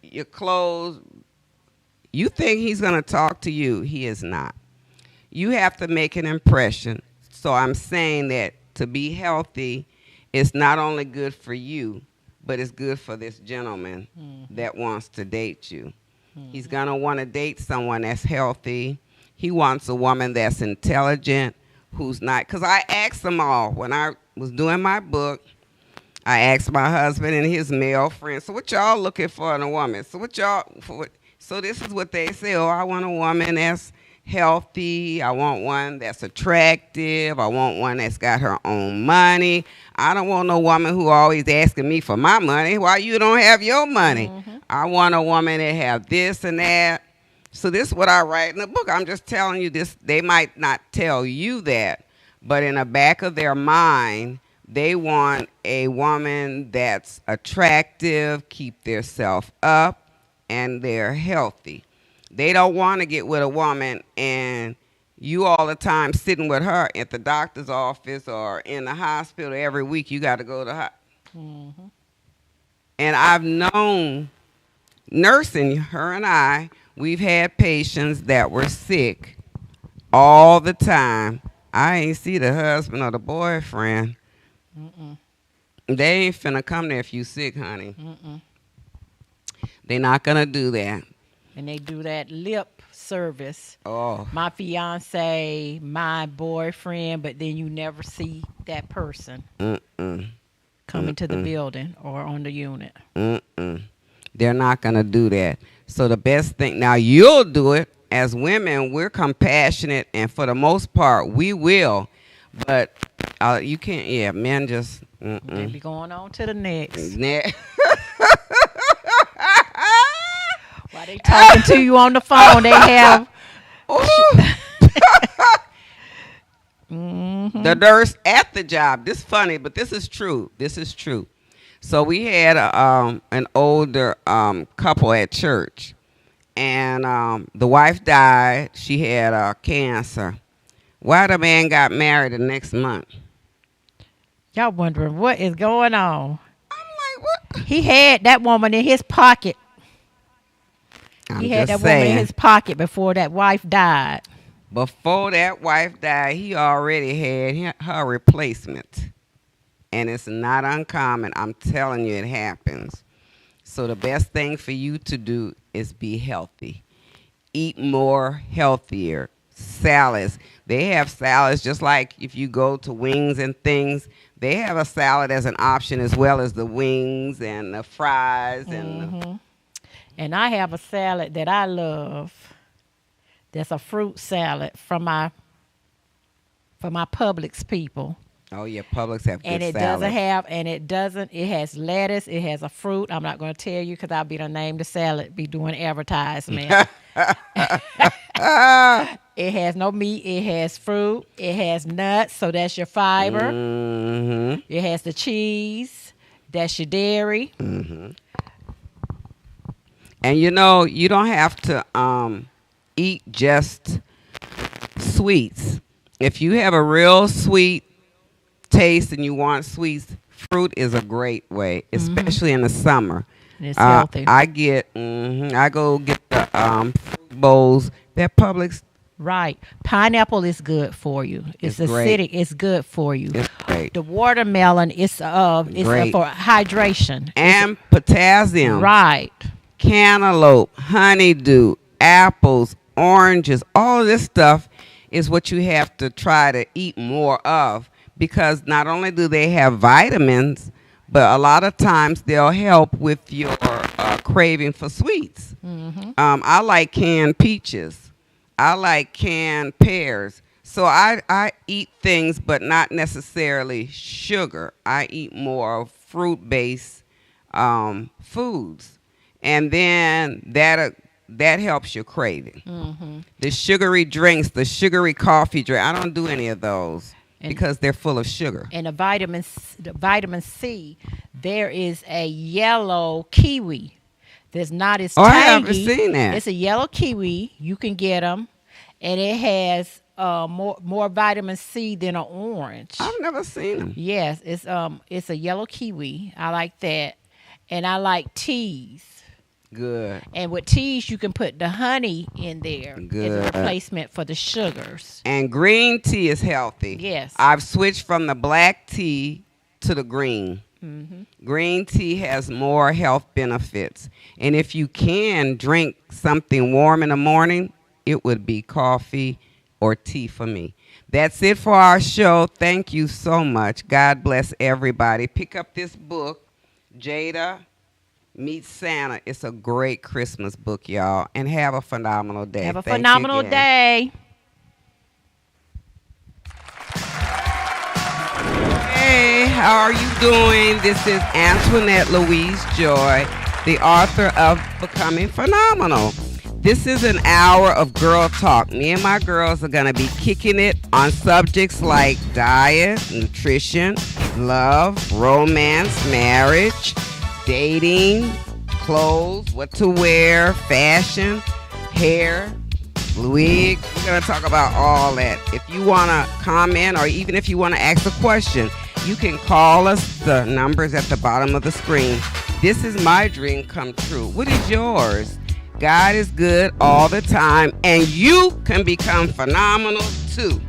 your clothes, you think he's going to talk to you. He is not. You have to make an impression. So I'm saying that to be healthy is not only good for you, but it's good for this gentleman that wants to date you. He's going to want to date someone that's healthy. He wants a woman that's intelligent, who's not. Because I asked them all when I was doing my book, I asked my husband and his male friends, so what y'all looking for in a woman? So this is what they say. Oh, I want a woman that's healthy. I want one that's attractive. I want one that's got her own money. I don't want no woman who always asking me for my money. Why you don't have your money? Mm-hmm. I want a woman that have this and that. So this is what I write in the book. I'm just telling you this. They might not tell you that, but in the back of their mind, they want a woman that's attractive, keep theirself up, and they're healthy. They don't want to get with a woman and you all the time sitting with her at the doctor's office or in the hospital every week. You got to go to her. Mm-hmm. And I've known, nursing her and we've had patients that were sick all the time. I ain't see the husband or the boyfriend. Mm-mm. They ain't finna come there if you sick, honey. Mm-mm. They not gonna do that. And they do that lip service. Oh. My fiance, my boyfriend, but then you never see that person coming to the building or on the unit. They're not gonna do that. So the best thing, now you'll do it. As women, we're compassionate, and for the most part, we will. But you can't. Yeah, men just. They be going on to the next. While they talking to you on the phone, they have the nurse at the job. This is funny, but this is true. This is true. So we had an older couple at church, and the wife died. She had cancer. Why the man got married the next month? Y'all wondering what is going on? I'm like, what? He had that woman in his pocket. He had that woman in his pocket before that wife died. Before that wife died, he already had her replacement. And it's not uncommon. I'm telling you, it happens. So the best thing for you to do is be healthy. Eat more healthier. Salads. They have salads just like if you go to Wings and things. They have a salad as an option as well as the wings and the fries. And I have a salad that I love. That's a fruit salad from my Publix people. Oh yeah, Publix have good and it salad. It has lettuce, it has a fruit. I'm not going to tell you because I'll be the name the salad, be doing advertisement. It has no meat, it has fruit, it has nuts, so that's your fiber. Mm-hmm. It has the cheese, that's your dairy. Mm-hmm. And you know, you don't have to eat just sweets. If you have a real sweet taste and you want sweets, fruit is a great way, especially in the summer. And it's healthy. I go get the fruit bowls. That Publix. Right. Pineapple is good for you. It's great. acidic. It's good for you. It's great. The watermelon is for hydration. And potassium. Right. Cantaloupe, honeydew, apples, oranges, all of this stuff is what you have to try to eat more of, because not only do they have vitamins, but a lot of times they'll help with your craving for sweets. I like canned peaches. I like canned pears. So I eat things, but not necessarily sugar. I eat more fruit-based foods. And then that helps your craving. The sugary drinks, the sugary coffee drink, I don't do any of those because they're full of sugar. And the vitamin C, there is a yellow kiwi that's not as tangy. I haven't seen that. It's a yellow kiwi. You can get them, and it has more vitamin C than an orange. I've never seen them. Yes, it's a yellow kiwi. I like that, and I like teas. Good. And with teas, you can put the honey in there as a replacement for the sugars. And green tea is healthy. Yes. I've switched from the black tea to the green. Green tea has more health benefits. And if you can drink something warm in the morning, it would be coffee or tea for me. That's it for our show. Thank you so much. God bless everybody. Pick up this book, Jada Meets Santa. It's a great Christmas book, y'all. And have a phenomenal day. Have a phenomenal day. Hey, how are you doing? This is Antoinette Louise Joy, the author of Becoming Phenomenal. This is an hour of girl talk. Me and my girls are going to be kicking it on subjects like diet, nutrition, love, romance, marriage, dating, clothes, what to wear, fashion, hair, fluid. We're going to talk about all that. If you want to comment or even if you want to ask a question, you can call us. The number's at the bottom of the screen. This is my dream come true. What is yours? God is good all the time, and you can become phenomenal too.